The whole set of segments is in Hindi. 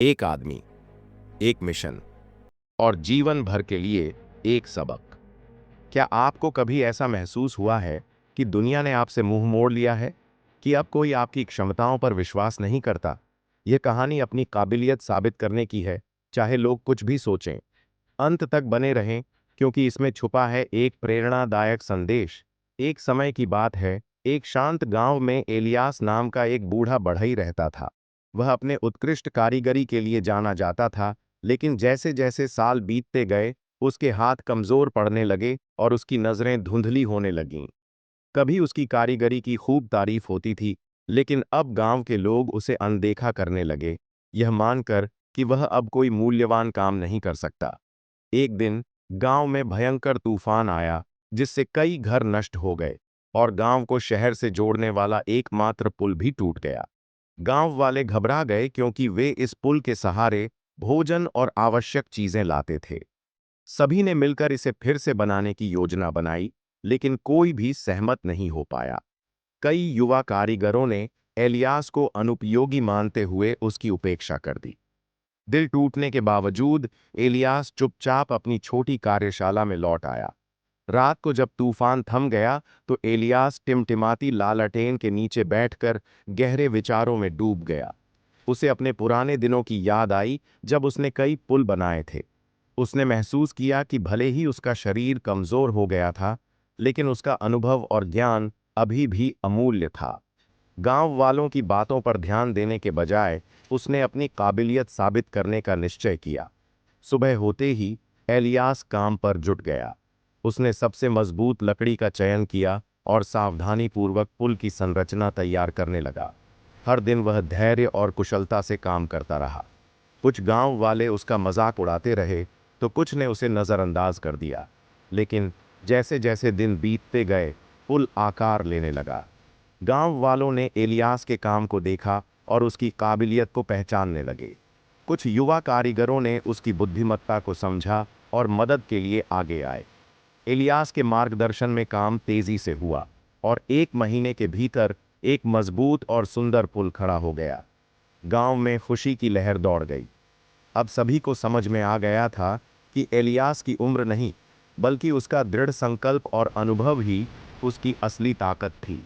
एक आदमी, एक मिशन और जीवन भर के लिए एक सबक। क्या आपको कभी ऐसा महसूस हुआ है कि दुनिया ने आपसे मुंह मोड़ लिया है, कि अब कोई आपकी क्षमताओं पर विश्वास नहीं करता? यह कहानी अपनी काबिलियत साबित करने की है, चाहे लोग कुछ भी सोचें। अंत तक बने रहें, क्योंकि इसमें छुपा है एक प्रेरणादायक संदेश। एक समय की बात है, एक शांत गांव में एलियास नाम का एक बूढ़ा बढ़ई रहता था। वह अपने उत्कृष्ट कारीगरी के लिए जाना जाता था, लेकिन जैसे जैसे साल बीतते गए, उसके हाथ कमजोर पड़ने लगे और उसकी नजरें धुंधली होने लगीं। कभी उसकी कारीगरी की खूब तारीफ होती थी, लेकिन अब गांव के लोग उसे अनदेखा करने लगे, यह मानकर कि वह अब कोई मूल्यवान काम नहीं कर सकता। एक दिन गांव में भयंकर तूफान आया, जिससे कई घर नष्ट हो गए और गांव को शहर से जोड़ने वाला एकमात्र पुल भी टूट गया। गांव वाले घबरा गए, क्योंकि वे इस पुल के सहारे भोजन और आवश्यक चीजें लाते थे। सभी ने मिलकर इसे फिर से बनाने की योजना बनाई, लेकिन कोई भी सहमत नहीं हो पाया। कई युवा कारीगरों ने एलियास को अनुपयोगी मानते हुए उसकी उपेक्षा कर दी। दिल टूटने के बावजूद एलियास चुपचाप अपनी छोटी कार्यशाला में लौट आया। रात को जब तूफान थम गया, तो एलियास टिमटिमाती लालटेन के नीचे बैठकर गहरे विचारों में डूब गया। उसे अपने पुराने दिनों की याद आई, जब उसने कई पुल बनाए थे। उसने महसूस किया कि भले ही उसका शरीर कमजोर हो गया था, लेकिन उसका अनुभव और ज्ञान अभी भी अमूल्य था। गांव वालों की बातों पर ध्यान देने के बजाय उसने अपनी काबिलियत साबित करने का निश्चय किया। सुबह होते ही एलियास काम पर जुट गया। उसने सबसे मजबूत लकड़ी का चयन किया और सावधानीपूर्वक पुल की संरचना तैयार करने लगा। हर दिन वह धैर्य और कुशलता से काम करता रहा। कुछ गांव वाले उसका मजाक उड़ाते रहे, तो कुछ ने उसे नज़रअंदाज कर दिया। लेकिन जैसे जैसे दिन बीतते गए, पुल आकार लेने लगा। गांव वालों ने एलियास के काम को देखा और उसकी काबिलियत को पहचानने लगे। कुछ युवा कारीगरों ने उसकी बुद्धिमत्ता को समझा और मदद के लिए आगे आए। एलियास के मार्गदर्शन में काम तेजी से हुआ और 1 महीने के भीतर एक मजबूत और सुंदर पुल खड़ा हो गया। गांव में खुशी की लहर दौड़ गई। अब सभी को समझ में आ गया था कि एलियास की उम्र नहीं, बल्कि उसका दृढ़ संकल्प और अनुभव ही उसकी असली ताकत थी।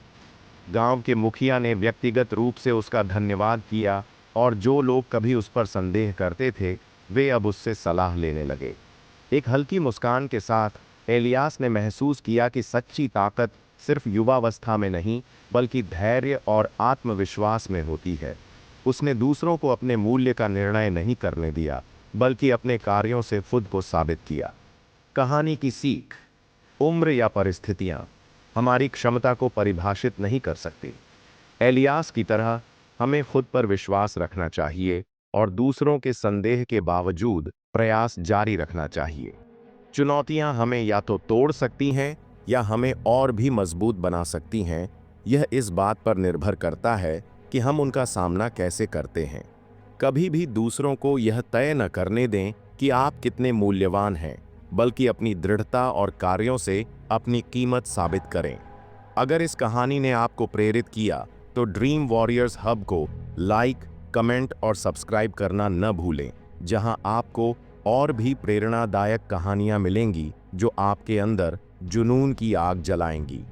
गांव के मुखिया ने व्यक्तिगत रूप से उसका धन्यवाद किया, और जो लोग कभी उस पर संदेह करते थे, वे अब उससे सलाह लेने लगे। एक हल्की मुस्कान के साथ एलियास ने महसूस किया कि सच्ची ताकत सिर्फ युवावस्था में नहीं, बल्कि धैर्य और आत्मविश्वास में होती है। उसने दूसरों को अपने मूल्य का निर्णय नहीं करने दिया, बल्कि अपने कार्यों से खुद को साबित किया। कहानी की सीख: उम्र या परिस्थितियां हमारी क्षमता को परिभाषित नहीं कर सकती। एलियास की तरह हमें खुद पर विश्वास रखना चाहिए और दूसरों के संदेह के बावजूद प्रयास जारी रखना चाहिए। चुनौतियां हमें या तो तोड़ सकती हैं, या हमें और भी मजबूत बना सकती हैं। यह इस बात पर निर्भर करता है कि हम उनका सामना कैसे करते हैं। कभी भी दूसरों को यह तय न करने दें कि आप कितने मूल्यवान हैं, बल्कि अपनी दृढ़ता और कार्यों से अपनी कीमत साबित करें। अगर इस कहानी ने आपको प्रेरित किया, तो ड्रीम वॉरियर्स हब को लाइक, कमेंट और सब्सक्राइब करना न भूलें, जहां आपको और भी प्रेरणादायक कहानियां मिलेंगी, जो आपके अंदर जुनून की आग जलाएंगी।